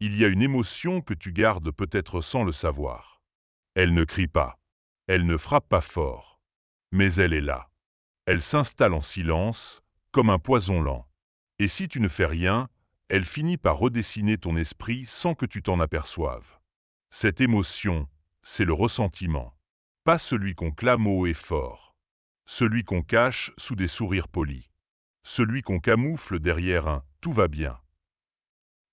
Il y a une émotion que tu gardes peut-être sans le savoir. Elle ne crie pas. Elle ne frappe pas fort. Mais elle est là. Elle s'installe en silence, comme un poison lent. Et si tu ne fais rien, elle finit par redessiner ton esprit sans que tu t'en aperçoives. Cette émotion, c'est le ressentiment. Pas celui qu'on clame haut et fort. Celui qu'on cache sous des sourires polis. Celui qu'on camoufle derrière un « tout va bien ».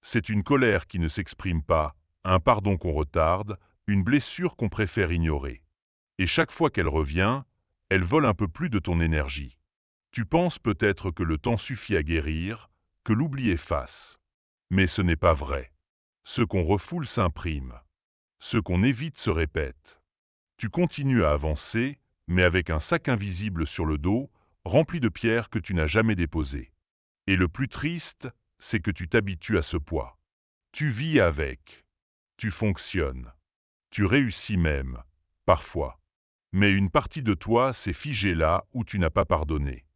C'est une colère qui ne s'exprime pas, un pardon qu'on retarde, une blessure qu'on préfère ignorer. Et chaque fois qu'elle revient, elle vole un peu plus de ton énergie. Tu penses peut-être que le temps suffit à guérir, que l'oubli efface. Mais ce n'est pas vrai. Ce qu'on refoule s'imprime. Ce qu'on évite se répète. Tu continues à avancer, mais avec un sac invisible sur le dos, rempli de pierres que tu n'as jamais déposées. Et le plus triste, c'est que tu t'habitues à ce poids. Tu vis avec. Tu fonctionnes. Tu réussis même, parfois. Mais une partie de toi s'est figée là où tu n'as pas pardonné.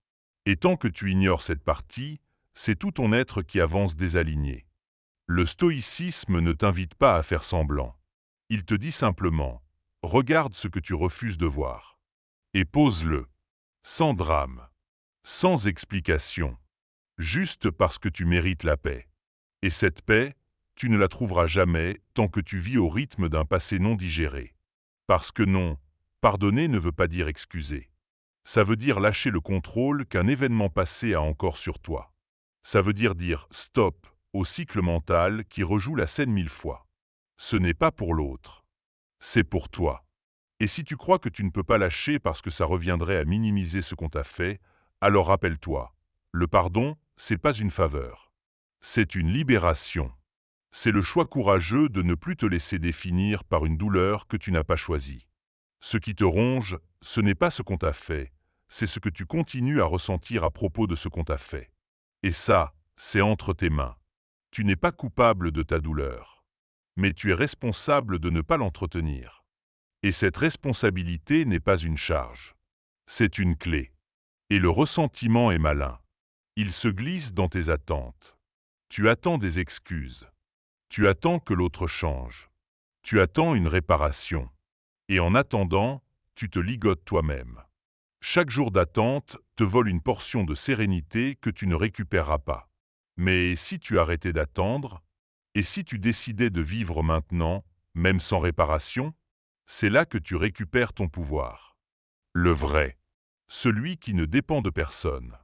Et tant que tu ignores cette partie, c'est tout ton être qui avance désaligné. Le stoïcisme ne t'invite pas à faire semblant. Il te dit simplement, regarde ce que tu refuses de voir. Et pose-le. Sans drame. Sans explication. Juste parce que tu mérites la paix. Et cette paix, tu ne la trouveras jamais tant que tu vis au rythme d'un passé non digéré. Parce que non, pardonner ne veut pas dire excuser. Ça veut dire lâcher le contrôle qu'un événement passé a encore sur toi. Ça veut dire stop au cycle mental qui rejoue la scène 1000 fois. Ce n'est pas pour l'autre. C'est pour toi. Et si tu crois que tu ne peux pas lâcher parce que ça reviendrait à minimiser ce qu'on t'a fait, alors rappelle-toi, le pardon, c'est pas une faveur. C'est une libération. C'est le choix courageux de ne plus te laisser définir par une douleur que tu n'as pas choisie. Ce qui te ronge, ce n'est pas ce qu'on t'a fait, c'est ce que tu continues à ressentir à propos de ce qu'on t'a fait. Et ça, c'est entre tes mains. Tu n'es pas coupable de ta douleur. Mais tu es responsable de ne pas l'entretenir. Et cette responsabilité n'est pas une charge. C'est une clé. Et le ressentiment est malin. Il se glisse dans tes attentes. Tu attends des excuses. Tu attends que l'autre change. Tu attends une réparation. Et en attendant, tu te ligotes toi-même. Chaque jour d'attente te vole une portion de sérénité que tu ne récupéreras pas. Mais si tu arrêtais d'attendre, et si tu décidais de vivre maintenant, même sans réparation, c'est là que tu récupères ton pouvoir. Le vrai. Celui qui ne dépend de personne.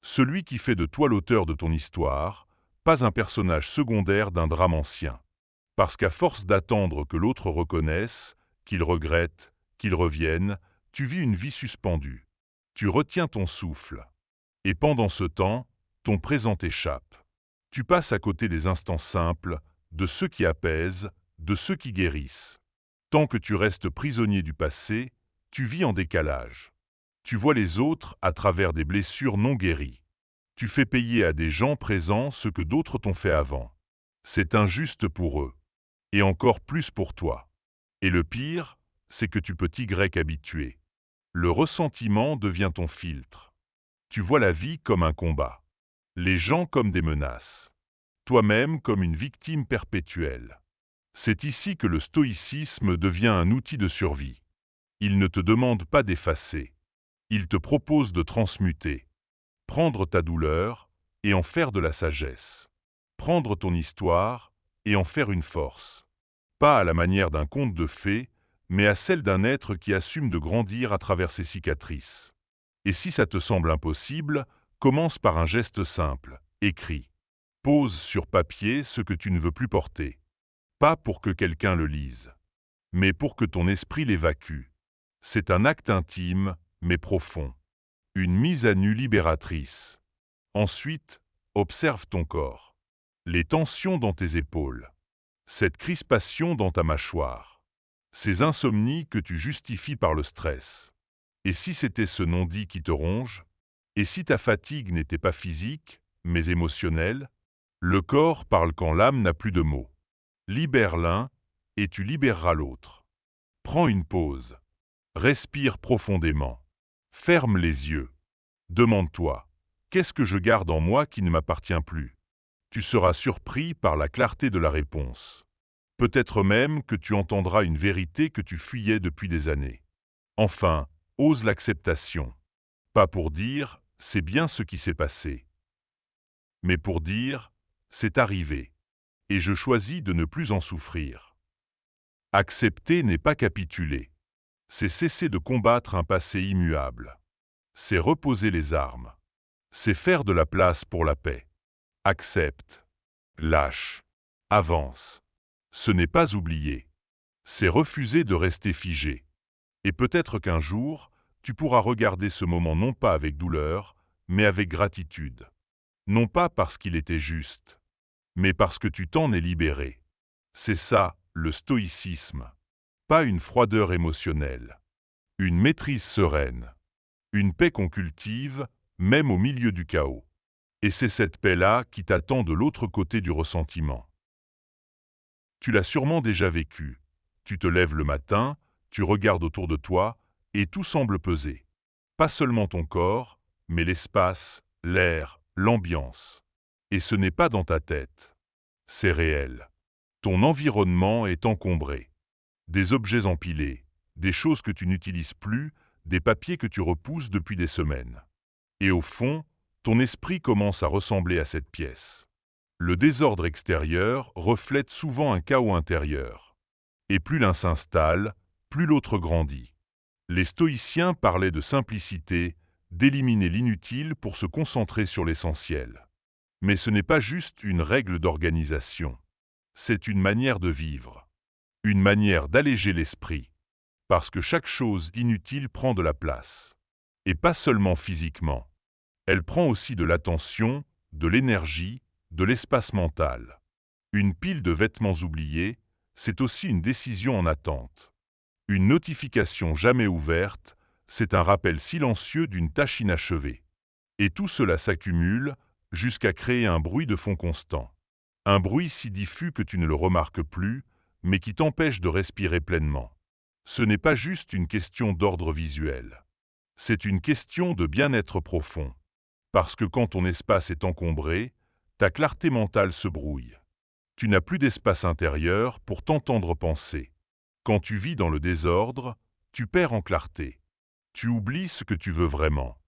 Celui qui fait de toi l'auteur de ton histoire, pas un personnage secondaire d'un drame ancien. Parce qu'à force d'attendre que l'autre reconnaisse, qu'il regrette, qu'il revienne, tu vis une vie suspendue. Tu retiens ton souffle. Et pendant ce temps, ton présent t'échappe. Tu passes à côté des instants simples, de ceux qui apaisent, de ceux qui guérissent. Tant que tu restes prisonnier du passé, tu vis en décalage. Tu vois les autres à travers des blessures non guéries. Tu fais payer à des gens présents ce que d'autres t'ont fait avant. C'est injuste pour eux. Et encore plus pour toi. Et le pire, c'est que tu peux t'y habituer. Le ressentiment devient ton filtre. Tu vois la vie comme un combat. Les gens comme des menaces. Toi-même comme une victime perpétuelle. C'est ici que le stoïcisme devient un outil de survie. Il ne te demande pas d'effacer. Il te propose de transmuter. Prendre ta douleur et en faire de la sagesse. Prendre ton histoire et en faire une force. Pas à la manière d'un conte de fées, mais à celle d'un être qui assume de grandir à travers ses cicatrices. Et si ça te semble impossible, commence par un geste simple, écris. Pose sur papier ce que tu ne veux plus porter. Pas pour que quelqu'un le lise, mais pour que ton esprit l'évacue. C'est un acte intime, mais profond. Une mise à nu libératrice. Ensuite, observe ton corps. Les tensions dans tes épaules. Cette crispation dans ta mâchoire. Ces insomnies que tu justifies par le stress. Et si c'était ce non-dit qui te ronge? Et si ta fatigue n'était pas physique, mais émotionnelle? Le corps parle quand l'âme n'a plus de mots. Libère l'un, et tu libéreras l'autre. Prends une pause. Respire profondément. Ferme les yeux. Demande-toi, qu'est-ce que je garde en moi qui ne m'appartient plus? Tu seras surpris par la clarté de la réponse. Peut-être même que tu entendras une vérité que tu fuyais depuis des années. Enfin, ose l'acceptation. Pas pour dire « c'est bien ce qui s'est passé », mais pour dire « c'est arrivé, et je choisis de ne plus en souffrir ». Accepter n'est pas capituler. C'est cesser de combattre un passé immuable. C'est reposer les armes. C'est faire de la place pour la paix. Accepte. Lâche. Avance. Ce n'est pas oublier. C'est refuser de rester figé. Et peut-être qu'un jour, tu pourras regarder ce moment non pas avec douleur, mais avec gratitude. Non pas parce qu'il était juste, mais parce que tu t'en es libéré. C'est ça, le stoïcisme. Pas une froideur émotionnelle. Une maîtrise sereine. Une paix qu'on cultive, même au milieu du chaos. Et c'est cette paix-là qui t'attend de l'autre côté du ressentiment. Tu l'as sûrement déjà vécu. Tu te lèves le matin, tu regardes autour de toi, et tout semble peser. Pas seulement ton corps, mais l'espace, l'air, l'ambiance. Et ce n'est pas dans ta tête. C'est réel. Ton environnement est encombré. Des objets empilés, des choses que tu n'utilises plus, des papiers que tu repousses depuis des semaines. Et au fond, ton esprit commence à ressembler à cette pièce. Le désordre extérieur reflète souvent un chaos intérieur. Et plus l'un s'installe, plus l'autre grandit. Les stoïciens parlaient de simplicité, d'éliminer l'inutile pour se concentrer sur l'essentiel. Mais ce n'est pas juste une règle d'organisation. C'est une manière de vivre. Une manière d'alléger l'esprit. Parce que chaque chose inutile prend de la place. Et pas seulement physiquement. Elle prend aussi de l'attention, de l'énergie, de l'espace mental. Une pile de vêtements oubliés, c'est aussi une décision en attente. Une notification jamais ouverte, c'est un rappel silencieux d'une tâche inachevée. Et tout cela s'accumule jusqu'à créer un bruit de fond constant. Un bruit si diffus que tu ne le remarques plus, mais qui t'empêche de respirer pleinement. Ce n'est pas juste une question d'ordre visuel. C'est une question de bien-être profond. Parce que quand ton espace est encombré, ta clarté mentale se brouille. Tu n'as plus d'espace intérieur pour t'entendre penser. Quand tu vis dans le désordre, tu perds en clarté. Tu oublies ce que tu veux vraiment.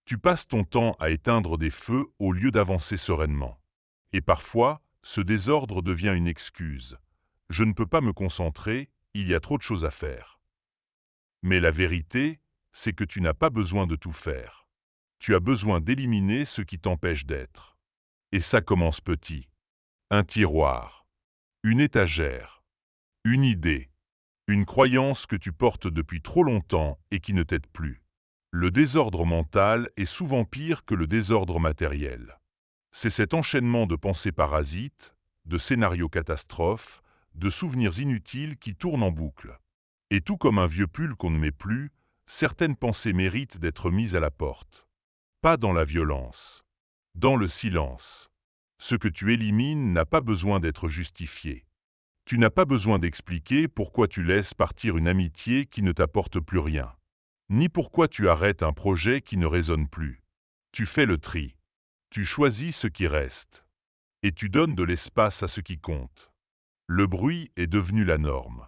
Tu passes ton temps à éteindre des feux au lieu d'avancer sereinement. Et parfois, ce désordre devient une excuse. Je ne peux pas me concentrer, il y a trop de choses à faire. Mais la vérité, c'est que tu n'as pas besoin de tout faire. Tu as besoin d'éliminer ce qui t'empêche d'être. Et ça commence petit. Un tiroir. Une étagère. Une idée. Une croyance que tu portes depuis trop longtemps et qui ne t'aide plus. Le désordre mental est souvent pire que le désordre matériel. C'est cet enchaînement de pensées parasites, de scénarios catastrophes, de souvenirs inutiles qui tournent en boucle. Et tout comme un vieux pull qu'on ne met plus, certaines pensées méritent d'être mises à la porte. Pas dans la violence, dans le silence. Ce que tu élimines n'a pas besoin d'être justifié. Tu n'as pas besoin d'expliquer pourquoi tu laisses partir une amitié qui ne t'apporte plus rien, ni pourquoi tu arrêtes un projet qui ne résonne plus. Tu fais le tri. Tu choisis ce qui reste. Et tu donnes de l'espace à ce qui compte. Le bruit est devenu la norme.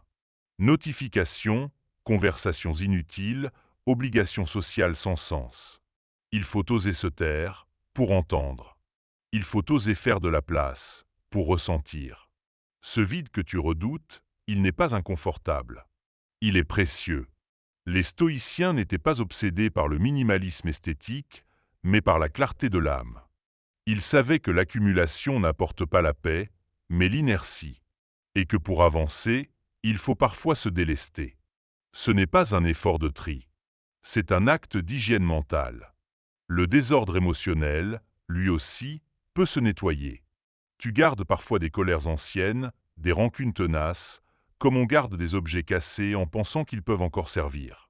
Notifications, conversations inutiles, obligations sociales sans sens. Il faut oser se taire pour entendre. Il faut oser faire de la place pour ressentir. Ce vide que tu redoutes, il n'est pas inconfortable. Il est précieux. Les stoïciens n'étaient pas obsédés par le minimalisme esthétique, mais par la clarté de l'âme. Ils savaient que l'accumulation n'apporte pas la paix, mais l'inertie. Et que pour avancer, il faut parfois se délester. Ce n'est pas un effort de tri. C'est un acte d'hygiène mentale. Le désordre émotionnel, lui aussi, peut se nettoyer. Tu gardes parfois des colères anciennes, des rancunes tenaces, comme on garde des objets cassés en pensant qu'ils peuvent encore servir.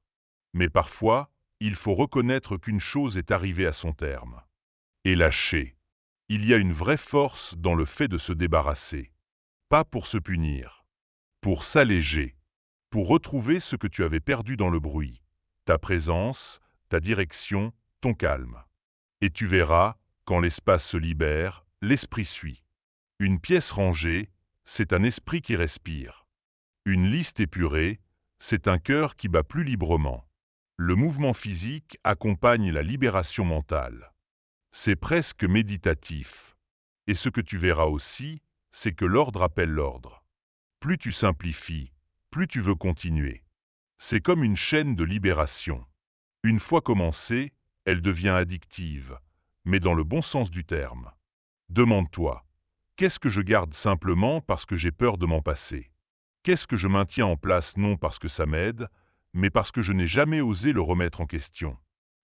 Mais parfois, il faut reconnaître qu'une chose est arrivée à son terme. Et lâcher. Il y a une vraie force dans le fait de se débarrasser. Pas pour se punir. Pour s'alléger. Pour retrouver ce que tu avais perdu dans le bruit. Ta présence, ta direction, ton calme. Et tu verras, quand l'espace se libère, l'esprit suit. Une pièce rangée, c'est un esprit qui respire. Une liste épurée, c'est un cœur qui bat plus librement. Le mouvement physique accompagne la libération mentale. C'est presque méditatif. Et ce que tu verras aussi, c'est que l'ordre appelle l'ordre. Plus tu simplifies, plus tu veux continuer. C'est comme une chaîne de libération. Une fois commencée, elle devient addictive, mais dans le bon sens du terme. Demande-toi, qu'est-ce que je garde simplement parce que j'ai peur de m'en passer? Qu'est-ce que je maintiens en place non parce que ça m'aide, mais parce que je n'ai jamais osé le remettre en question?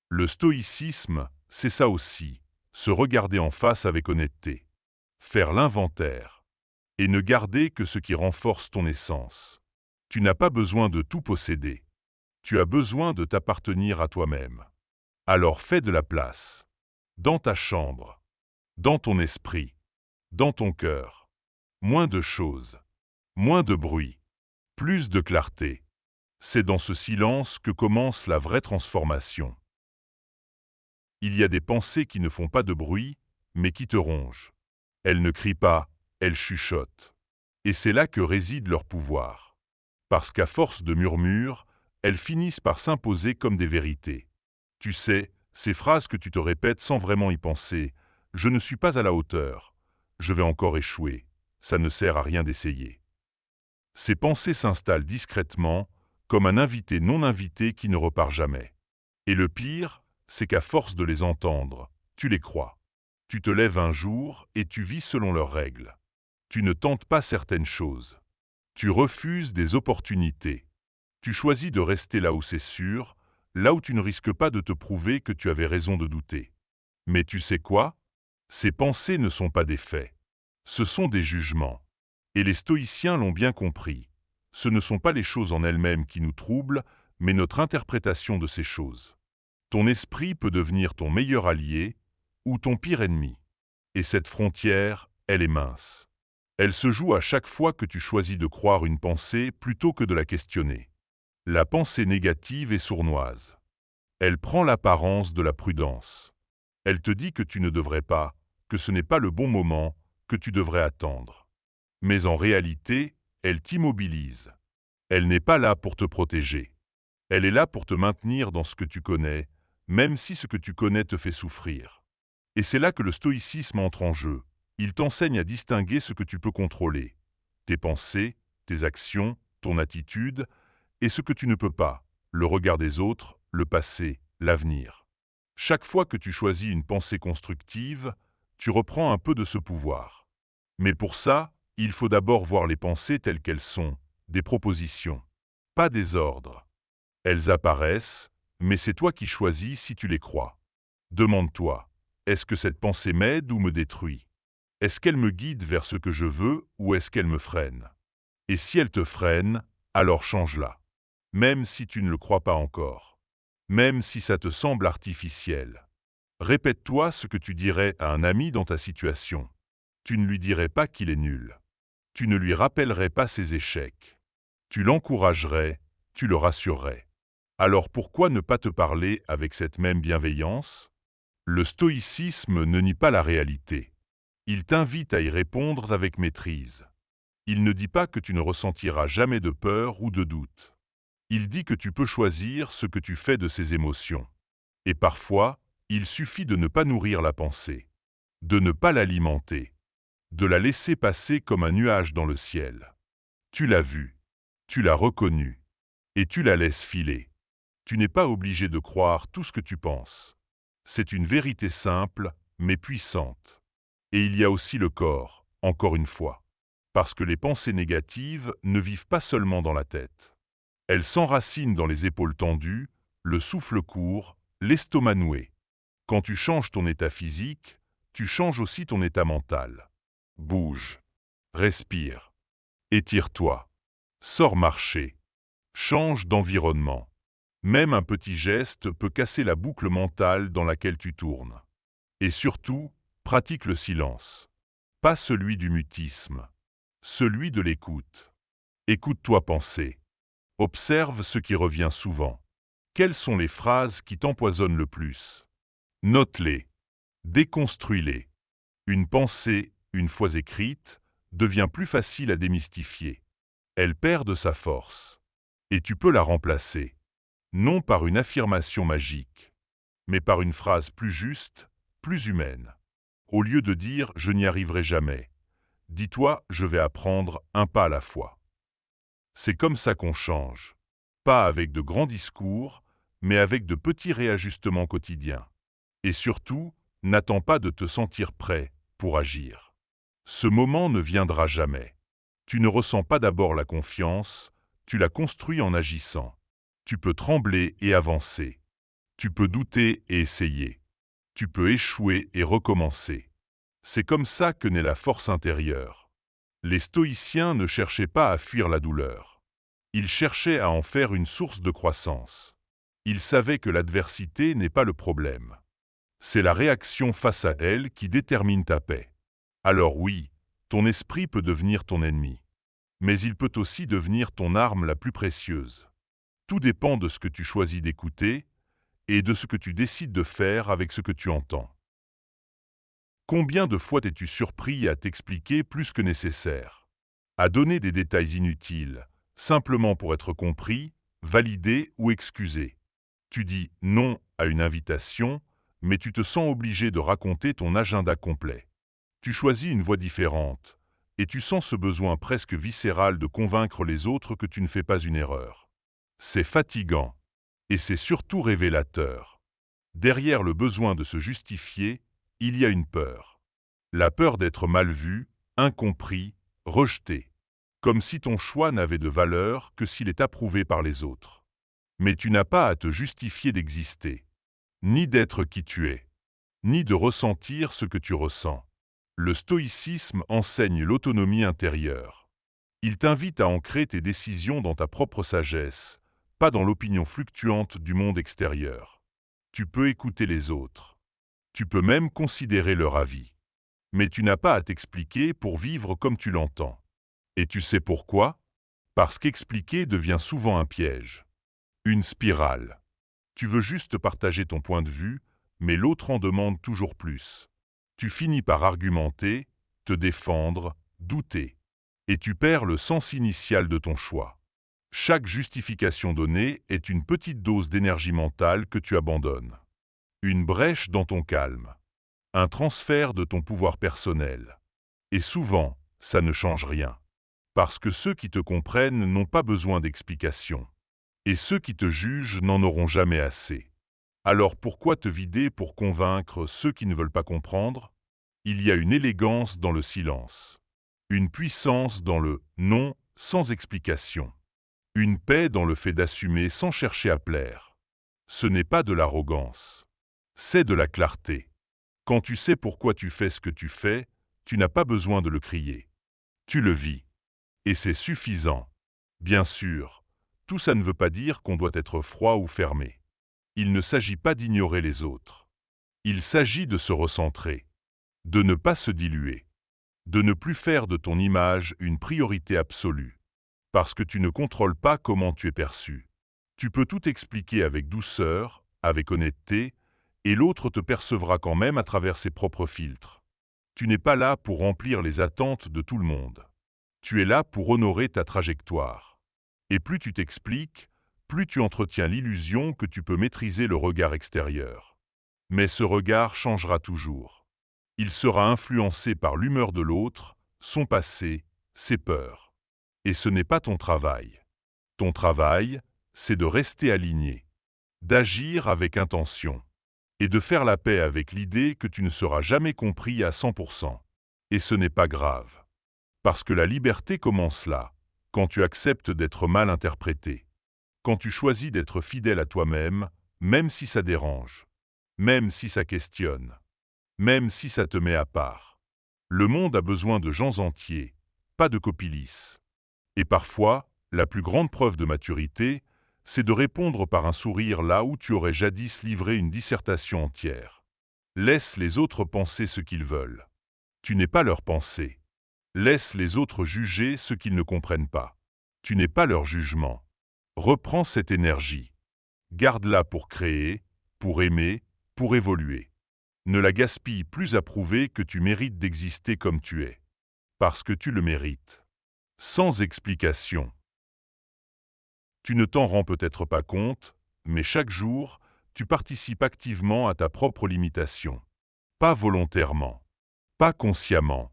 Le stoïcisme, c'est ça aussi, se regarder en face avec honnêteté, faire l'inventaire, et ne garder que ce qui renforce ton essence. Tu n'as pas besoin de tout posséder. Tu as besoin de t'appartenir à toi-même. Alors fais de la place. Dans ta chambre, dans ton esprit, dans ton cœur. Moins de choses, moins de bruit, plus de clarté. C'est dans ce silence que commence la vraie transformation. Il y a des pensées qui ne font pas de bruit, mais qui te rongent. Elles ne crient pas, elles chuchotent. Et c'est là que réside leur pouvoir. Parce qu'à force de murmures, elles finissent par s'imposer comme des vérités. Tu sais, ces phrases que tu te répètes sans vraiment y penser, « Je ne suis pas à la hauteur, je vais encore échouer, ça ne sert à rien d'essayer ». Ces pensées s'installent discrètement, comme un invité non invité qui ne repart jamais. Et le pire, c'est qu'à force de les entendre, tu les crois. Tu te lèves un jour et tu vis selon leurs règles. Tu ne tentes pas certaines choses. Tu refuses des opportunités. Tu choisis de rester là où c'est sûr, là où tu ne risques pas de te prouver que tu avais raison de douter. Mais tu sais quoi? Ces pensées ne sont pas des faits. Ce sont des jugements. Et les stoïciens l'ont bien compris. Ce ne sont pas les choses en elles-mêmes qui nous troublent, mais notre interprétation de ces choses. Ton esprit peut devenir ton meilleur allié ou ton pire ennemi. Et cette frontière, elle est mince. Elle se joue à chaque fois que tu choisis de croire une pensée plutôt que de la questionner. La pensée négative est sournoise. Elle prend l'apparence de la prudence. Elle te dit que tu ne devrais pas, que ce n'est pas le bon moment, que tu devrais attendre. Mais en réalité, elle t'immobilise. Elle n'est pas là pour te protéger. Elle est là pour te maintenir dans ce que tu connais, même si ce que tu connais te fait souffrir. Et c'est là que le stoïcisme entre en jeu. Il t'enseigne à distinguer ce que tu peux contrôler, tes pensées, tes actions, ton attitude, et ce que tu ne peux pas, le regard des autres, le passé, l'avenir. Chaque fois que tu choisis une pensée constructive, tu reprends un peu de ce pouvoir. Mais pour ça, il faut d'abord voir les pensées telles qu'elles sont, des propositions, pas des ordres. Elles apparaissent, mais c'est toi qui choisis si tu les crois. Demande-toi, est-ce que cette pensée m'aide ou me détruit? Est-ce qu'elle me guide vers ce que je veux ou est-ce qu'elle me freine? Et si elle te freine, alors change-la. Même si tu ne le crois pas encore. Même si ça te semble artificiel. Répète-toi ce que tu dirais à un ami dans ta situation. Tu ne lui dirais pas qu'il est nul. Tu ne lui rappellerais pas ses échecs. Tu l'encouragerais, tu le rassurerais. Alors pourquoi ne pas te parler avec cette même bienveillance? Le stoïcisme ne nie pas la réalité. Il t'invite à y répondre avec maîtrise. Il ne dit pas que tu ne ressentiras jamais de peur ou de doute. Il dit que tu peux choisir ce que tu fais de ces émotions. Et parfois, il suffit de ne pas nourrir la pensée, de ne pas l'alimenter, de la laisser passer comme un nuage dans le ciel. Tu l'as vue, tu l'as reconnue, et tu la laisses filer. Tu n'es pas obligé de croire tout ce que tu penses. C'est une vérité simple, mais puissante. Et il y a aussi le corps, encore une fois. Parce que les pensées négatives ne vivent pas seulement dans la tête. Elles s'enracinent dans les épaules tendues, le souffle court, l'estomac noué. Quand tu changes ton état physique, tu changes aussi ton état mental. Bouge, respire, étire-toi, sors marcher, change d'environnement. Même un petit geste peut casser la boucle mentale dans laquelle tu tournes. Et surtout, pratique le silence. Pas celui du mutisme, celui de l'écoute. Écoute-toi penser. Observe ce qui revient souvent. Quelles sont les phrases qui t'empoisonnent le plus? Note-les. Déconstruis-les. Une pensée, une fois écrite, devient plus facile à démystifier. Elle perd de sa force. Et tu peux la remplacer. Non par une affirmation magique, mais par une phrase plus juste, plus humaine. Au lieu de dire « je n'y arriverai jamais », dis-toi « je vais apprendre un pas à la fois ». C'est comme ça qu'on change. Pas avec de grands discours, mais avec de petits réajustements quotidiens. Et surtout, n'attends pas de te sentir prêt pour agir. Ce moment ne viendra jamais. Tu ne ressens pas d'abord la confiance, tu la construis en agissant. Tu peux trembler et avancer. Tu peux douter et essayer. Tu peux échouer et recommencer. C'est comme ça que naît la force intérieure. Les stoïciens ne cherchaient pas à fuir la douleur. Ils cherchaient à en faire une source de croissance. Ils savaient que l'adversité n'est pas le problème. C'est la réaction face à elle qui détermine ta paix. Alors oui, ton esprit peut devenir ton ennemi. Mais il peut aussi devenir ton arme la plus précieuse. Tout dépend de ce que tu choisis d'écouter et de ce que tu décides de faire avec ce que tu entends. Combien de fois t'es-tu surpris à t'expliquer plus que nécessaire, à donner des détails inutiles, simplement pour être compris, validé ou excusé? Tu dis non à une invitation, mais tu te sens obligé de raconter ton agenda complet. Tu choisis une voie différente, et tu sens ce besoin presque viscéral de convaincre les autres que tu ne fais pas une erreur. C'est fatigant, et c'est surtout révélateur. Derrière le besoin de se justifier, il y a une peur. La peur d'être mal vu, incompris, rejeté. Comme si ton choix n'avait de valeur que s'il est approuvé par les autres. Mais tu n'as pas à te justifier d'exister, ni d'être qui tu es, ni de ressentir ce que tu ressens. Le stoïcisme enseigne l'autonomie intérieure. Il t'invite à ancrer tes décisions dans ta propre sagesse, pas dans l'opinion fluctuante du monde extérieur. Tu peux écouter les autres. Tu peux même considérer leur avis. Mais tu n'as pas à t'expliquer pour vivre comme tu l'entends. Et tu sais pourquoi? Parce qu'expliquer devient souvent un piège. Une spirale. Tu veux juste partager ton point de vue, mais l'autre en demande toujours plus. Tu finis par argumenter, te défendre, douter. Et tu perds le sens initial de ton choix. Chaque justification donnée est une petite dose d'énergie mentale que tu abandonnes. Une brèche dans ton calme. Un transfert de ton pouvoir personnel. Et souvent, ça ne change rien. Parce que ceux qui te comprennent n'ont pas besoin d'explications. Et ceux qui te jugent n'en auront jamais assez. Alors pourquoi te vider pour convaincre ceux qui ne veulent pas comprendre? Il y a une élégance dans le silence. Une puissance dans le « non » sans explication. Une paix dans le fait d'assumer sans chercher à plaire. Ce n'est pas de l'arrogance. C'est de la clarté. Quand tu sais pourquoi tu fais ce que tu fais, tu n'as pas besoin de le crier. Tu le vis. Et c'est suffisant. Bien sûr, tout ça ne veut pas dire qu'on doit être froid ou fermé. Il ne s'agit pas d'ignorer les autres. Il s'agit de se recentrer, de ne pas se diluer, de ne plus faire de ton image une priorité absolue. Parce que tu ne contrôles pas comment tu es perçu. Tu peux tout expliquer avec douceur, avec honnêteté, et l'autre te percevra quand même à travers ses propres filtres. Tu n'es pas là pour remplir les attentes de tout le monde. Tu es là pour honorer ta trajectoire. Et plus tu t'expliques, plus tu entretiens l'illusion que tu peux maîtriser le regard extérieur. Mais ce regard changera toujours. Il sera influencé par l'humeur de l'autre, son passé, ses peurs. Et ce n'est pas ton travail. Ton travail, c'est de rester aligné, d'agir avec intention, et de faire la paix avec l'idée que tu ne seras jamais compris à 100%. Et ce n'est pas grave. Parce que la liberté commence là, quand tu acceptes d'être mal interprété. Quand tu choisis d'être fidèle à toi-même, même si ça dérange, même si ça questionne, même si ça te met à part. Le monde a besoin de gens entiers, pas de copies lisses. Et parfois, la plus grande preuve de maturité, c'est de répondre par un sourire là où tu aurais jadis livré une dissertation entière. Laisse les autres penser ce qu'ils veulent. Tu n'es pas leur pensée. Laisse les autres juger ce qu'ils ne comprennent pas. Tu n'es pas leur jugement. Reprends cette énergie. Garde-la pour créer, pour aimer, pour évoluer. Ne la gaspille plus à prouver que tu mérites d'exister comme tu es. Parce que tu le mérites. Sans explication. Tu ne t'en rends peut-être pas compte, mais chaque jour, tu participes activement à ta propre limitation. Pas volontairement, pas consciemment,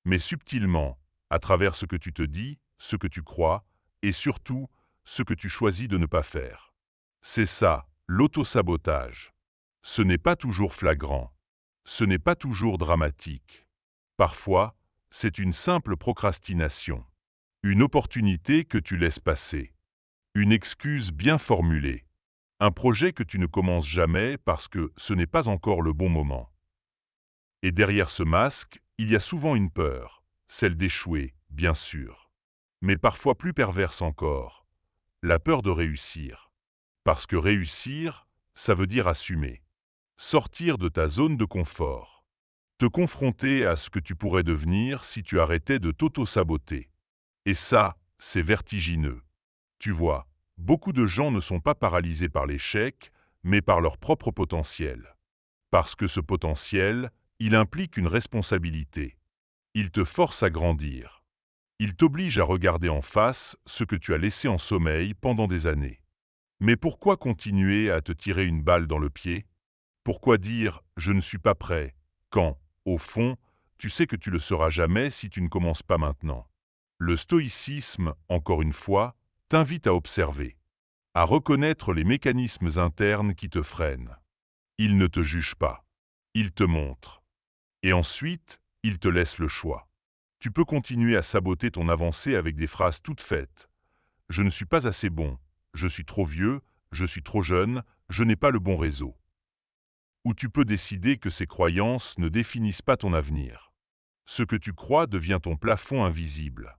mais subtilement, à travers ce que tu te dis, ce que tu crois, et surtout, ce que tu choisis de ne pas faire. C'est ça, l'autosabotage. Ce n'est pas toujours flagrant. Ce n'est pas toujours dramatique. Parfois, c'est une simple procrastination. Une opportunité que tu laisses passer. Une excuse bien formulée. Un projet que tu ne commences jamais parce que ce n'est pas encore le bon moment. Et derrière ce masque, il y a souvent une peur, celle d'échouer, bien sûr. Mais parfois plus perverse encore, la peur de réussir. Parce que réussir, ça veut dire assumer. Sortir de ta zone de confort. Te confronter à ce que tu pourrais devenir si tu arrêtais de t'auto-saboter. Et ça, c'est vertigineux. Tu vois, beaucoup de gens ne sont pas paralysés par l'échec, mais par leur propre potentiel. Parce que ce potentiel, il implique une responsabilité. Il te force à grandir. Il t'oblige à regarder en face ce que tu as laissé en sommeil pendant des années. Mais pourquoi continuer à te tirer une balle dans le pied? Pourquoi dire « je ne suis pas prêt » quand, au fond, tu sais que tu le seras jamais si tu ne commences pas maintenant? Le stoïcisme, encore une fois, t'invite à observer, à reconnaître les mécanismes internes qui te freinent. Il ne te juge pas. Il te montre. Et ensuite, il te laisse le choix. Tu peux continuer à saboter ton avancée avec des phrases toutes faites. Je ne suis pas assez bon, je suis trop vieux, je suis trop jeune, je n'ai pas le bon réseau. Ou tu peux décider que ces croyances ne définissent pas ton avenir. Ce que tu crois devient ton plafond invisible.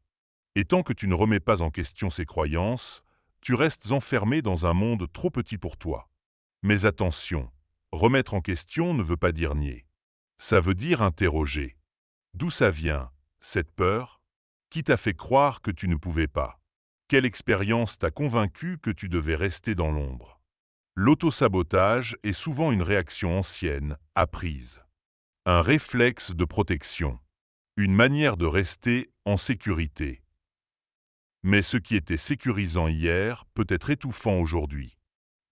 Et tant que tu ne remets pas en question ces croyances, tu restes enfermé dans un monde trop petit pour toi. Mais attention, remettre en question ne veut pas dire nier. Ça veut dire interroger. D'où ça vient, cette peur? Qui t'a fait croire que tu ne pouvais pas? Quelle expérience t'a convaincu que tu devais rester dans l'ombre? L'autosabotage est souvent une réaction ancienne, apprise. Un réflexe de protection. Une manière de rester en sécurité. Mais ce qui était sécurisant hier peut être étouffant aujourd'hui.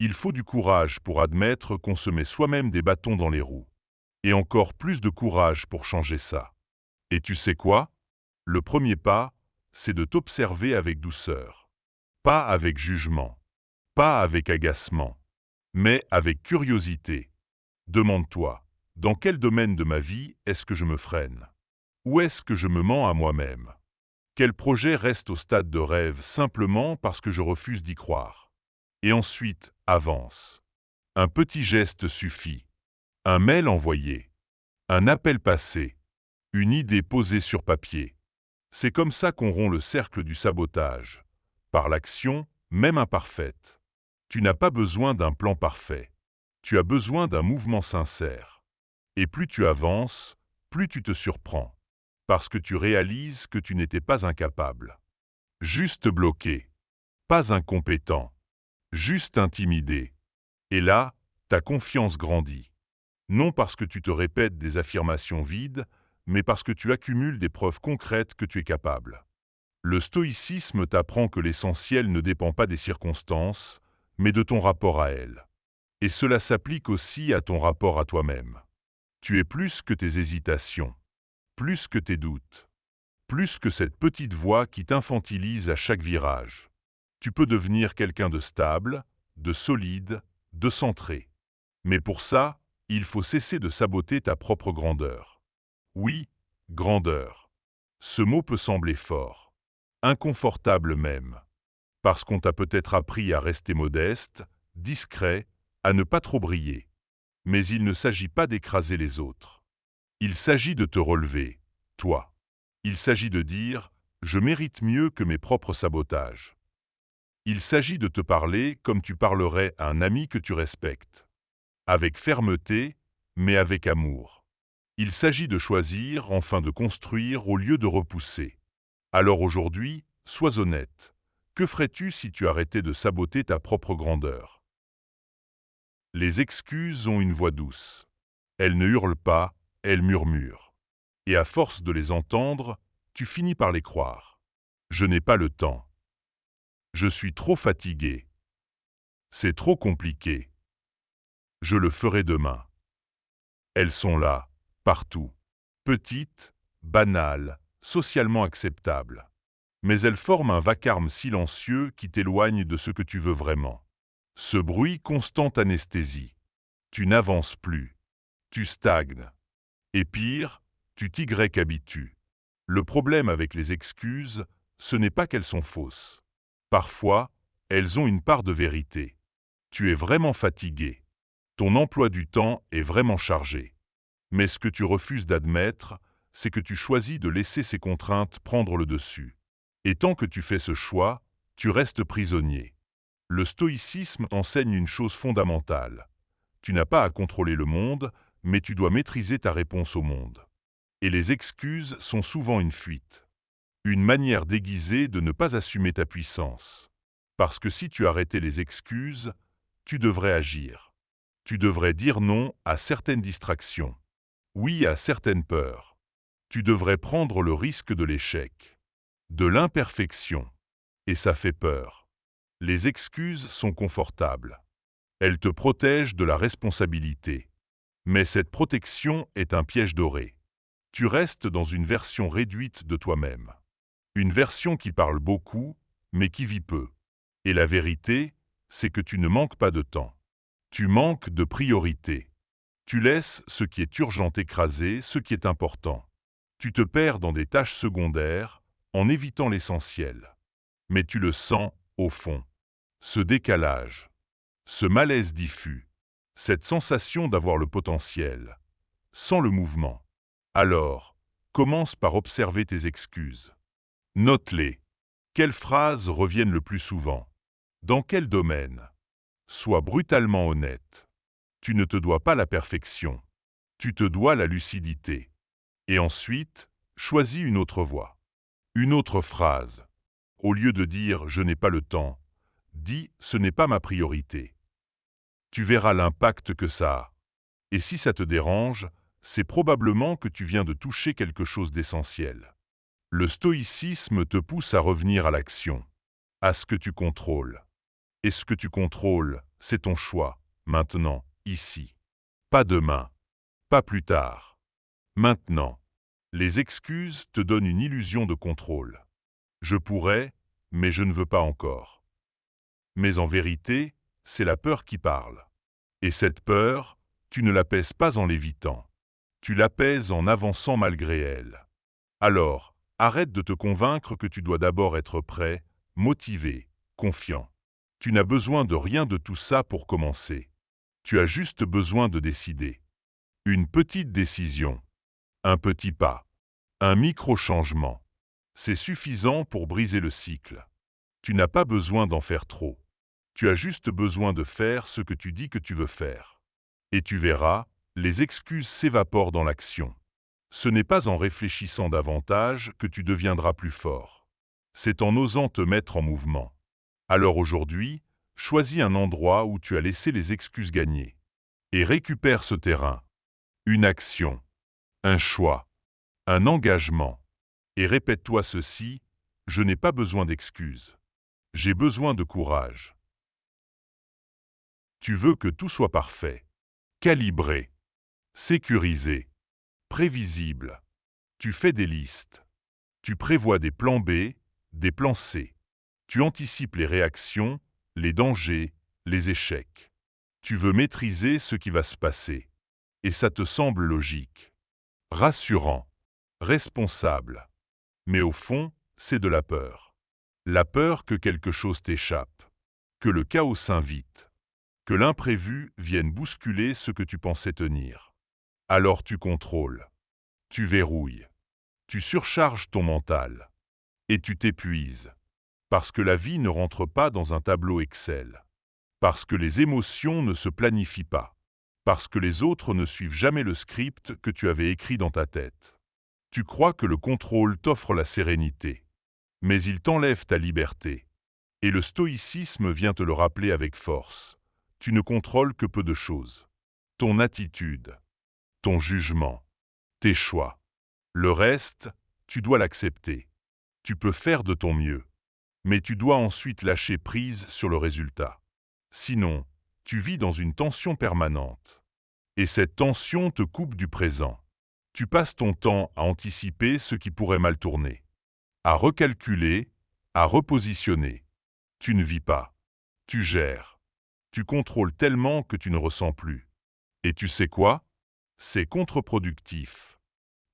Il faut du courage pour admettre qu'on se met soi-même des bâtons dans les roues. Et encore plus de courage pour changer ça. Et tu sais quoi? Le premier pas, c'est de t'observer avec douceur. Pas avec jugement. Pas avec agacement. Mais avec curiosité. Demande-toi, dans quel domaine de ma vie est-ce que je me freine? Où est-ce que je me mens à moi-même? Quel projet reste au stade de rêve simplement parce que je refuse d'y croire? Et ensuite, avance. Un petit geste suffit. Un mail envoyé. Un appel passé. Une idée posée sur papier. C'est comme ça qu'on rompt le cercle du sabotage. Par l'action, même imparfaite. Tu n'as pas besoin d'un plan parfait. Tu as besoin d'un mouvement sincère. Et plus tu avances, plus tu te surprends. Parce que tu réalises que tu n'étais pas incapable. Juste bloqué. Pas incompétent. Juste intimidé. Et là, ta confiance grandit. Non parce que tu te répètes des affirmations vides, mais parce que tu accumules des preuves concrètes que tu es capable. Le stoïcisme t'apprend que l'essentiel ne dépend pas des circonstances, mais de ton rapport à elles. Et cela s'applique aussi à ton rapport à toi-même. Tu es plus que tes hésitations, plus que tes doutes, plus que cette petite voix qui t'infantilise à chaque virage. Tu peux devenir quelqu'un de stable, de solide, de centré. Mais pour ça, il faut cesser de saboter ta propre grandeur. Oui, grandeur. Ce mot peut sembler fort, inconfortable même, parce qu'on t'a peut-être appris à rester modeste, discret, à ne pas trop briller. Mais il ne s'agit pas d'écraser les autres. Il s'agit de te relever, toi. Il s'agit de dire « je mérite mieux que mes propres sabotages ». Il s'agit de te parler comme tu parlerais à un ami que tu respectes. Avec fermeté, mais avec amour. Il s'agit de choisir, enfin de construire au lieu de repousser. Alors aujourd'hui, sois honnête. Que ferais-tu si tu arrêtais de saboter ta propre grandeur? Les excuses ont une voix douce. Elles ne hurlent pas, elles murmurent. Et à force de les entendre, tu finis par les croire. Je n'ai pas le temps. Je suis trop fatigué. C'est trop compliqué. Je le ferai demain. Elles sont là, partout. Petites, banales, socialement acceptables. Mais elles forment un vacarme silencieux qui t'éloigne de ce que tu veux vraiment. Ce bruit constant t'anesthésie. Tu n'avances plus. Tu stagnes. Et pire, tu t'y habitues. Le problème avec les excuses, ce n'est pas qu'elles sont fausses. Parfois, elles ont une part de vérité. Tu es vraiment fatigué. Ton emploi du temps est vraiment chargé. Mais ce que tu refuses d'admettre, c'est que tu choisis de laisser ces contraintes prendre le dessus. Et tant que tu fais ce choix, tu restes prisonnier. Le stoïcisme enseigne une chose fondamentale. Tu n'as pas à contrôler le monde, mais tu dois maîtriser ta réponse au monde. Et les excuses sont souvent une fuite. Une manière déguisée de ne pas assumer ta puissance. Parce que si tu arrêtais les excuses, tu devrais agir. Tu devrais dire non à certaines distractions. Oui à certaines peurs. Tu devrais prendre le risque de l'échec. De l'imperfection. Et ça fait peur. Les excuses sont confortables. Elles te protègent de la responsabilité. Mais cette protection est un piège doré. Tu restes dans une version réduite de toi-même. Une version qui parle beaucoup, mais qui vit peu. Et la vérité, c'est que tu ne manques pas de temps. Tu manques de priorité. Tu laisses ce qui est urgent écraser ce qui est important. Tu te perds dans des tâches secondaires, en évitant l'essentiel. Mais tu le sens, au fond. Ce décalage. Ce malaise diffus. Cette sensation d'avoir le potentiel. Sans le mouvement. Alors, commence par observer tes excuses. Note-les. Quelles phrases reviennent le plus souvent? Dans quel domaine? Sois brutalement honnête. Tu ne te dois pas la perfection. Tu te dois la lucidité. Et ensuite, choisis une autre voie. Une autre phrase. Au lieu de dire « je n'ai pas le temps », dis « ce n'est pas ma priorité ». Tu verras l'impact que ça a. Et si ça te dérange, c'est probablement que tu viens de toucher quelque chose d'essentiel. Le stoïcisme te pousse à revenir à l'action, à ce que tu contrôles. Et ce que tu contrôles, c'est ton choix, maintenant, ici. Pas demain, pas plus tard. Maintenant. Les excuses te donnent une illusion de contrôle. Je pourrais, mais je ne veux pas encore. Mais en vérité, c'est la peur qui parle. Et cette peur, tu ne l'apaises pas en l'évitant. Tu l'apaises en avançant malgré elle. Alors, arrête de te convaincre que tu dois d'abord être prêt, motivé, confiant. Tu n'as besoin de rien de tout ça pour commencer. Tu as juste besoin de décider. Une petite décision. Un petit pas. Un micro-changement. C'est suffisant pour briser le cycle. Tu n'as pas besoin d'en faire trop. Tu as juste besoin de faire ce que tu dis que tu veux faire. Et tu verras, les excuses s'évaporent dans l'action. Ce n'est pas en réfléchissant davantage que tu deviendras plus fort. C'est en osant te mettre en mouvement. Alors aujourd'hui, choisis un endroit où tu as laissé les excuses gagner. Et récupère ce terrain. Une action. Un choix. Un engagement. Et répète-toi ceci, je n'ai pas besoin d'excuses. J'ai besoin de courage. Tu veux que tout soit parfait. Calibré. Sécurisé. Prévisible. Tu fais des listes. Tu prévois des plans B, des plans C. Tu anticipes les réactions, les dangers, les échecs. Tu veux maîtriser ce qui va se passer. Et ça te semble logique. Rassurant. Responsable. Mais au fond, c'est de la peur. La peur que quelque chose t'échappe. Que le chaos s'invite. Que l'imprévu vienne bousculer ce que tu pensais tenir. Alors tu contrôles. Tu verrouilles. Tu surcharges ton mental. Et tu t'épuises. Parce que la vie ne rentre pas dans un tableau Excel. Parce que les émotions ne se planifient pas. Parce que les autres ne suivent jamais le script que tu avais écrit dans ta tête. Tu crois que le contrôle t'offre la sérénité. Mais il t'enlève ta liberté. Et le stoïcisme vient te le rappeler avec force. Tu ne contrôles que peu de choses. Ton attitude. ton jugement, tes choix. Le reste, tu dois l'accepter. Tu peux faire de ton mieux, mais tu dois ensuite lâcher prise sur le résultat. Sinon, tu vis dans une tension permanente. Et cette tension te coupe du présent. Tu passes ton temps à anticiper ce qui pourrait mal tourner, à recalculer, à repositionner. Tu ne vis pas. Tu gères. Tu contrôles tellement que tu ne ressens plus. Et tu sais quoi? C'est contre-productif.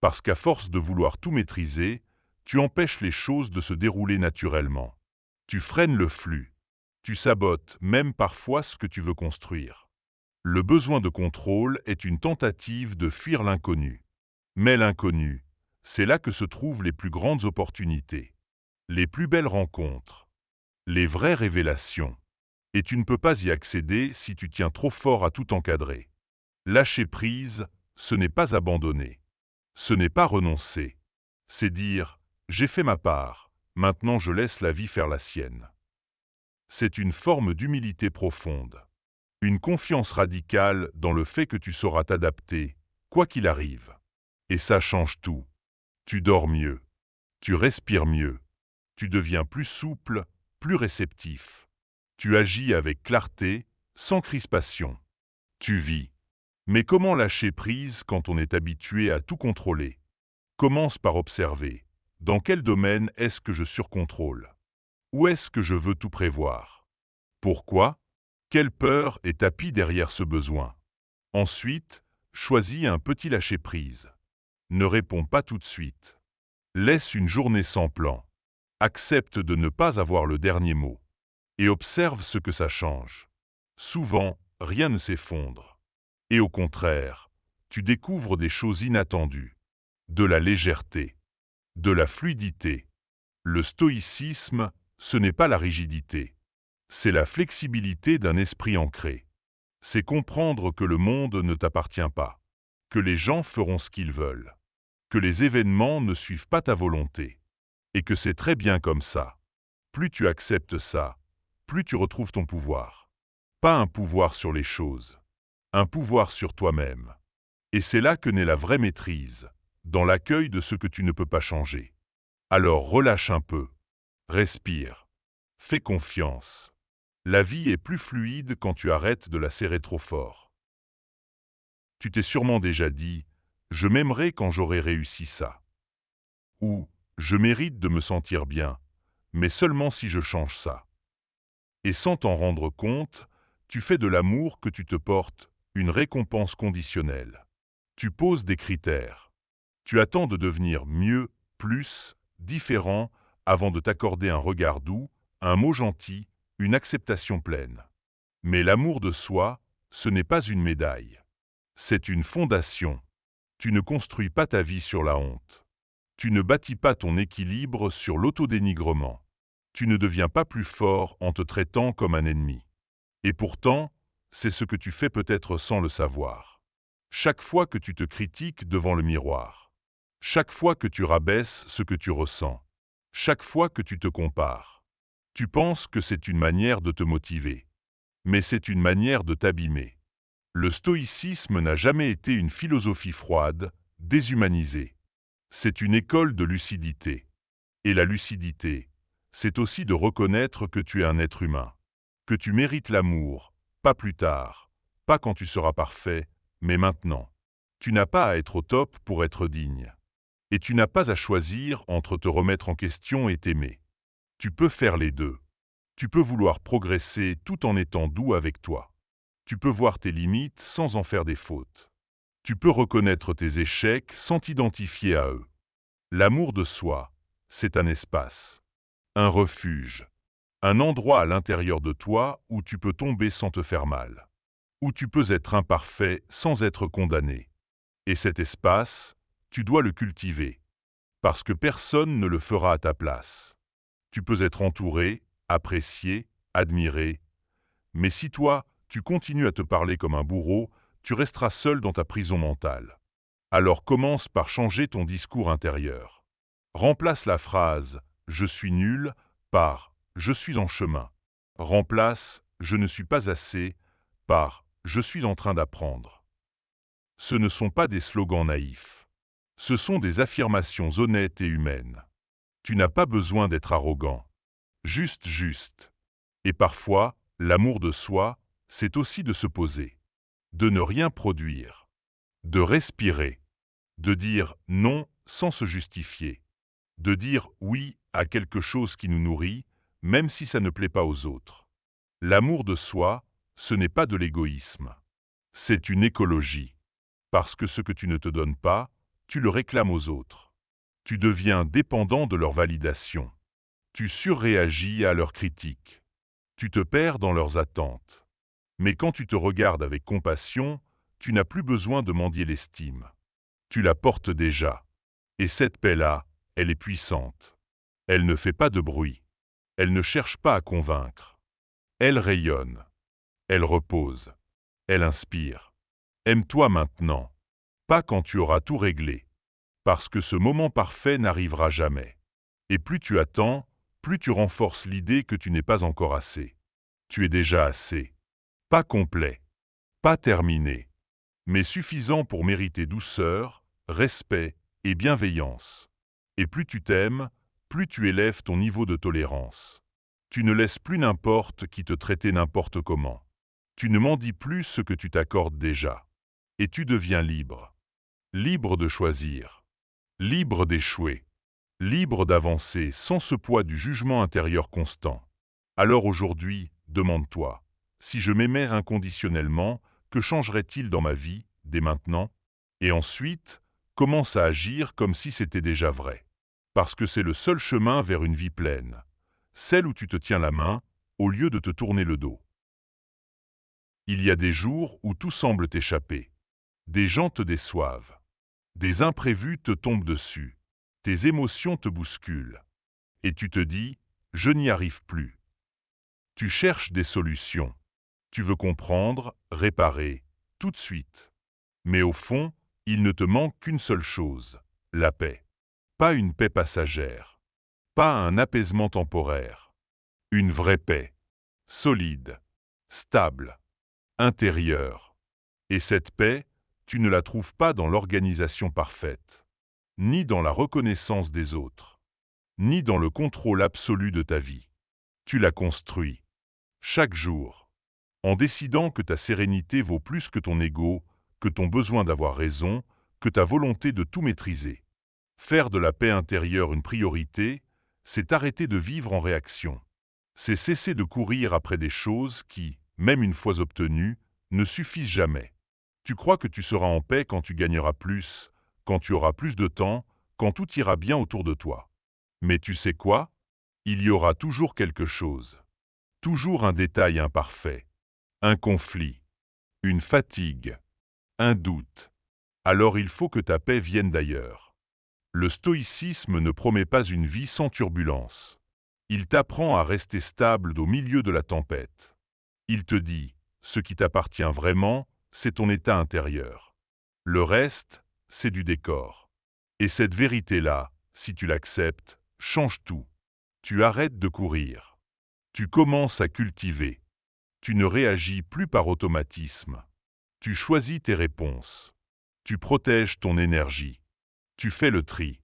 Parce qu'à force de vouloir tout maîtriser, tu empêches les choses de se dérouler naturellement. Tu freines le flux. Tu sabotes même parfois ce que tu veux construire. Le besoin de contrôle est une tentative de fuir l'inconnu. Mais l'inconnu, c'est là que se trouvent les plus grandes opportunités, les plus belles rencontres, les vraies révélations. Et tu ne peux pas y accéder si tu tiens trop fort à tout encadrer. Lâcher prise, ce n'est pas abandonner. Ce n'est pas renoncer. C'est dire « j'ai fait ma part, maintenant je laisse la vie faire la sienne ». C'est une forme d'humilité profonde. Une confiance radicale dans le fait que tu sauras t'adapter, quoi qu'il arrive. Et ça change tout. Tu dors mieux. Tu respires mieux. Tu deviens plus souple, plus réceptif. Tu agis avec clarté, sans crispation. Tu vis. Mais comment lâcher prise quand on est habitué à tout contrôler? Commence par observer. Dans quel domaine est-ce que je surcontrôle? Où est-ce que je veux tout prévoir? Pourquoi? Quelle peur est tapie derrière ce besoin? Ensuite, choisis un petit lâcher-prise. Ne réponds pas tout de suite. Laisse une journée sans plan. Accepte de ne pas avoir le dernier mot. Et observe ce que ça change. Souvent, rien ne s'effondre. Et au contraire, tu découvres des choses inattendues. De la légèreté. De la fluidité. Le stoïcisme, ce n'est pas la rigidité. C'est la flexibilité d'un esprit ancré. C'est comprendre que le monde ne t'appartient pas, que les gens feront ce qu'ils veulent, que les événements ne suivent pas ta volonté, et que c'est très bien comme ça. Plus tu acceptes ça, plus tu retrouves ton pouvoir. Pas un pouvoir sur les choses, un pouvoir sur toi-même. Et c'est là que naît la vraie maîtrise, dans l'accueil de ce que tu ne peux pas changer. Alors relâche un peu, respire, fais confiance. La vie est plus fluide quand tu arrêtes de la serrer trop fort. Tu t'es sûrement déjà dit « je m'aimerais quand j'aurai réussi ça » ou « je mérite de me sentir bien, mais seulement si je change ça ». Et sans t'en rendre compte, tu fais de l'amour que tu te portes une récompense conditionnelle. Tu poses des critères. Tu attends de devenir mieux, plus, différent, avant de t'accorder un regard doux, un mot gentil, une acceptation pleine. Mais l'amour de soi, ce n'est pas une médaille. C'est une fondation. Tu ne construis pas ta vie sur la honte. Tu ne bâtis pas ton équilibre sur l'autodénigrement. Tu ne deviens pas plus fort en te traitant comme un ennemi. Et pourtant, c'est ce que tu fais peut-être sans le savoir. Chaque fois que tu te critiques devant le miroir, chaque fois que tu rabaisses ce que tu ressens, chaque fois que tu te compares, tu penses que c'est une manière de te motiver. Mais c'est une manière de t'abîmer. Le stoïcisme n'a jamais été une philosophie froide, déshumanisée. C'est une école de lucidité. Et la lucidité, c'est aussi de reconnaître que tu es un être humain, que tu mérites l'amour, pas plus tard, pas quand tu seras parfait, mais maintenant. Tu n'as pas à être au top pour être digne. Et tu n'as pas à choisir entre te remettre en question et t'aimer. Tu peux faire les deux. Tu peux vouloir progresser tout en étant doux avec toi. Tu peux voir tes limites sans en faire des fautes. Tu peux reconnaître tes échecs sans t'identifier à eux. L'amour de soi, c'est un espace, un refuge, un endroit à l'intérieur de toi où tu peux tomber sans te faire mal, où tu peux être imparfait sans être condamné. Et cet espace, tu dois le cultiver, parce que personne ne le fera à ta place. Tu peux être entouré, apprécié, admiré, mais si toi, tu continues à te parler comme un bourreau, tu resteras seul dans ta prison mentale. Alors commence par changer ton discours intérieur. Remplace la phrase « je suis nul » par « je suis en chemin ». Remplace « je ne suis pas assez » par « je suis en train d'apprendre ». Ce ne sont pas des slogans naïfs. Ce sont des affirmations honnêtes et humaines. Tu n'as pas besoin d'être arrogant. Juste. Et parfois, l'amour de soi, c'est aussi de se poser, de ne rien produire, de respirer, de dire non sans se justifier, de dire oui à quelque chose qui nous nourrit, même si ça ne plaît pas aux autres. L'amour de soi, ce n'est pas de l'égoïsme. C'est une écologie. Parce que ce que tu ne te donnes pas, tu le réclames aux autres. Tu deviens dépendant de leur validation. Tu surréagis à leurs critiques. Tu te perds dans leurs attentes. Mais quand tu te regardes avec compassion, tu n'as plus besoin de mendier l'estime. Tu la portes déjà. Et cette paix-là, elle est puissante. Elle ne fait pas de bruit. Elle ne cherche pas à convaincre. Elle rayonne. Elle repose. Elle inspire. Aime-toi maintenant. Pas quand tu auras tout réglé. Parce que ce moment parfait n'arrivera jamais. Et plus tu attends, plus tu renforces l'idée que tu n'es pas encore assez. Tu es déjà assez. Pas complet. Pas terminé. Mais suffisant pour mériter douceur, respect et bienveillance. Et plus tu t'aimes, plus tu élèves ton niveau de tolérance. Tu ne laisses plus n'importe qui te traiter n'importe comment. Tu ne mendies plus ce que tu t'accordes déjà. Et tu deviens libre. Libre de choisir. Libre d'échouer. Libre d'avancer sans ce poids du jugement intérieur constant. Alors aujourd'hui, demande-toi, si je m'aimais inconditionnellement, que changerait-il dans ma vie, dès maintenant? Et ensuite, commence à agir comme si c'était déjà vrai. Parce que c'est le seul chemin vers une vie pleine. Celle où tu te tiens la main, au lieu de te tourner le dos. Il y a des jours où tout semble t'échapper. Des gens te déçoivent. Des imprévus te tombent dessus. Tes émotions te bousculent. Et tu te dis, je n'y arrive plus. Tu cherches des solutions. Tu veux comprendre, réparer, tout de suite. Mais au fond, il ne te manque qu'une seule chose, la paix. Pas une paix passagère. Pas un apaisement temporaire. Une vraie paix. Solide. Stable. Intérieure. Et cette paix, tu ne la trouves pas dans l'organisation parfaite, ni dans la reconnaissance des autres, ni dans le contrôle absolu de ta vie. Tu la construis. Chaque jour. En décidant que ta sérénité vaut plus que ton ego, que ton besoin d'avoir raison, que ta volonté de tout maîtriser. Faire de la paix intérieure une priorité, c'est arrêter de vivre en réaction. C'est cesser de courir après des choses qui, même une fois obtenues, ne suffisent jamais. Tu crois que tu seras en paix quand tu gagneras plus, quand tu auras plus de temps, quand tout ira bien autour de toi. Mais tu sais quoi? Il y aura toujours quelque chose. Toujours un détail imparfait. Un conflit. Une fatigue. Un doute. Alors il faut que ta paix vienne d'ailleurs. Le stoïcisme ne promet pas une vie sans turbulence. Il t'apprend à rester stable au milieu de la tempête. Il te dit, ce qui t'appartient vraiment, c'est ton état intérieur. Le reste, c'est du décor. Et cette vérité-là, si tu l'acceptes, change tout. Tu arrêtes de courir. Tu commences à cultiver. Tu ne réagis plus par automatisme. Tu choisis tes réponses. Tu protèges ton énergie. Tu fais le tri.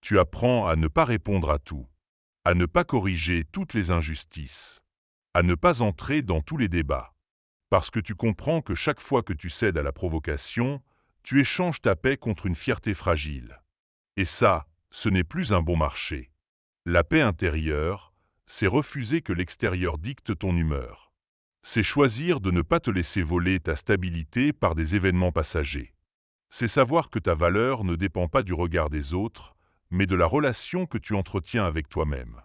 Tu apprends à ne pas répondre à tout. À ne pas corriger toutes les injustices. À ne pas entrer dans tous les débats. Parce que tu comprends que chaque fois que tu cèdes à la provocation, tu échanges ta paix contre une fierté fragile. Et ça, ce n'est plus un bon marché. La paix intérieure, c'est refuser que l'extérieur dicte ton humeur. C'est choisir de ne pas te laisser voler ta stabilité par des événements passagers. C'est savoir que ta valeur ne dépend pas du regard des autres, mais de la relation que tu entretiens avec toi-même.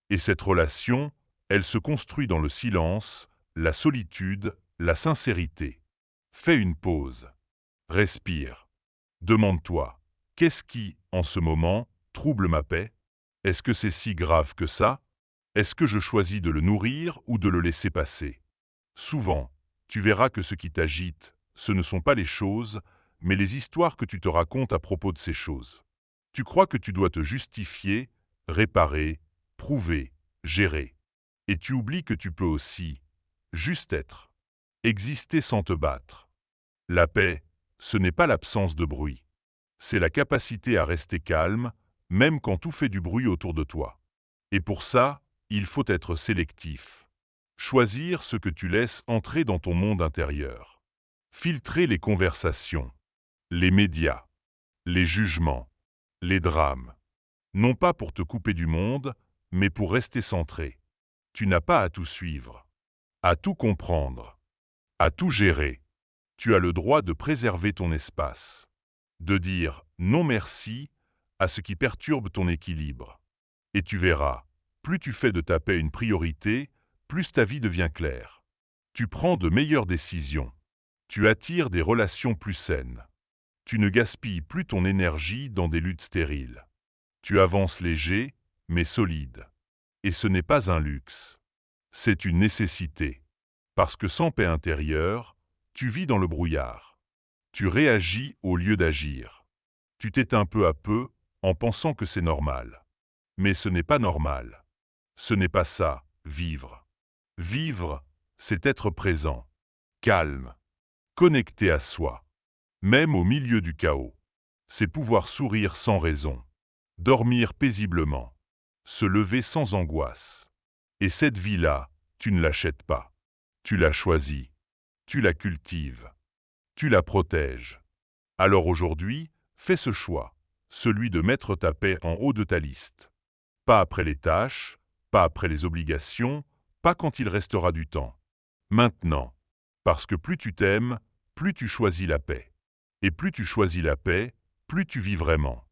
Et cette relation, elle se construit dans le silence, la solitude, la sincérité. Fais une pause. Respire. Demande-toi, qu'est-ce qui, en ce moment, trouble ma paix? Est-ce que c'est si grave que ça? Est-ce que je choisis de le nourrir ou de le laisser passer? Souvent, tu verras que ce qui t'agite, ce ne sont pas les choses, mais les histoires que tu te racontes à propos de ces choses. Tu crois que tu dois te justifier, réparer, prouver, gérer. Et tu oublies que tu peux aussi, juste être, exister sans te battre. La paix, ce n'est pas l'absence de bruit. C'est la capacité à rester calme, même quand tout fait du bruit autour de toi. Et pour ça, il faut être sélectif. Choisir ce que tu laisses entrer dans ton monde intérieur. Filtrer les conversations, les médias, les jugements, les drames. Non pas pour te couper du monde, mais pour rester centré. Tu n'as pas à tout suivre, à tout comprendre, à tout gérer. Tu as le droit de préserver ton espace, de dire non merci à ce qui perturbe ton équilibre. Et tu verras, plus tu fais de ta paix une priorité, plus ta vie devient claire. Tu prends de meilleures décisions. Tu attires des relations plus saines. Tu ne gaspilles plus ton énergie dans des luttes stériles. Tu avances léger, mais solide. Et ce n'est pas un luxe. C'est une nécessité. Parce que sans paix intérieure, tu vis dans le brouillard. Tu réagis au lieu d'agir. Tu t'éteins peu à peu en pensant que c'est normal. Mais ce n'est pas normal. Ce n'est pas ça, vivre. Vivre, c'est être présent, calme, connecté à soi, même au milieu du chaos. C'est pouvoir sourire sans raison, dormir paisiblement, se lever sans angoisse. Et cette vie-là, tu ne l'achètes pas. Tu la choisis, tu la cultives, tu la protèges. Alors aujourd'hui, fais ce choix, celui de mettre ta paix en haut de ta liste. Pas après les tâches, pas après les obligations, pas quand il restera du temps. Maintenant. Parce que plus tu t'aimes, plus tu choisis la paix. Et plus tu choisis la paix, plus tu vis vraiment.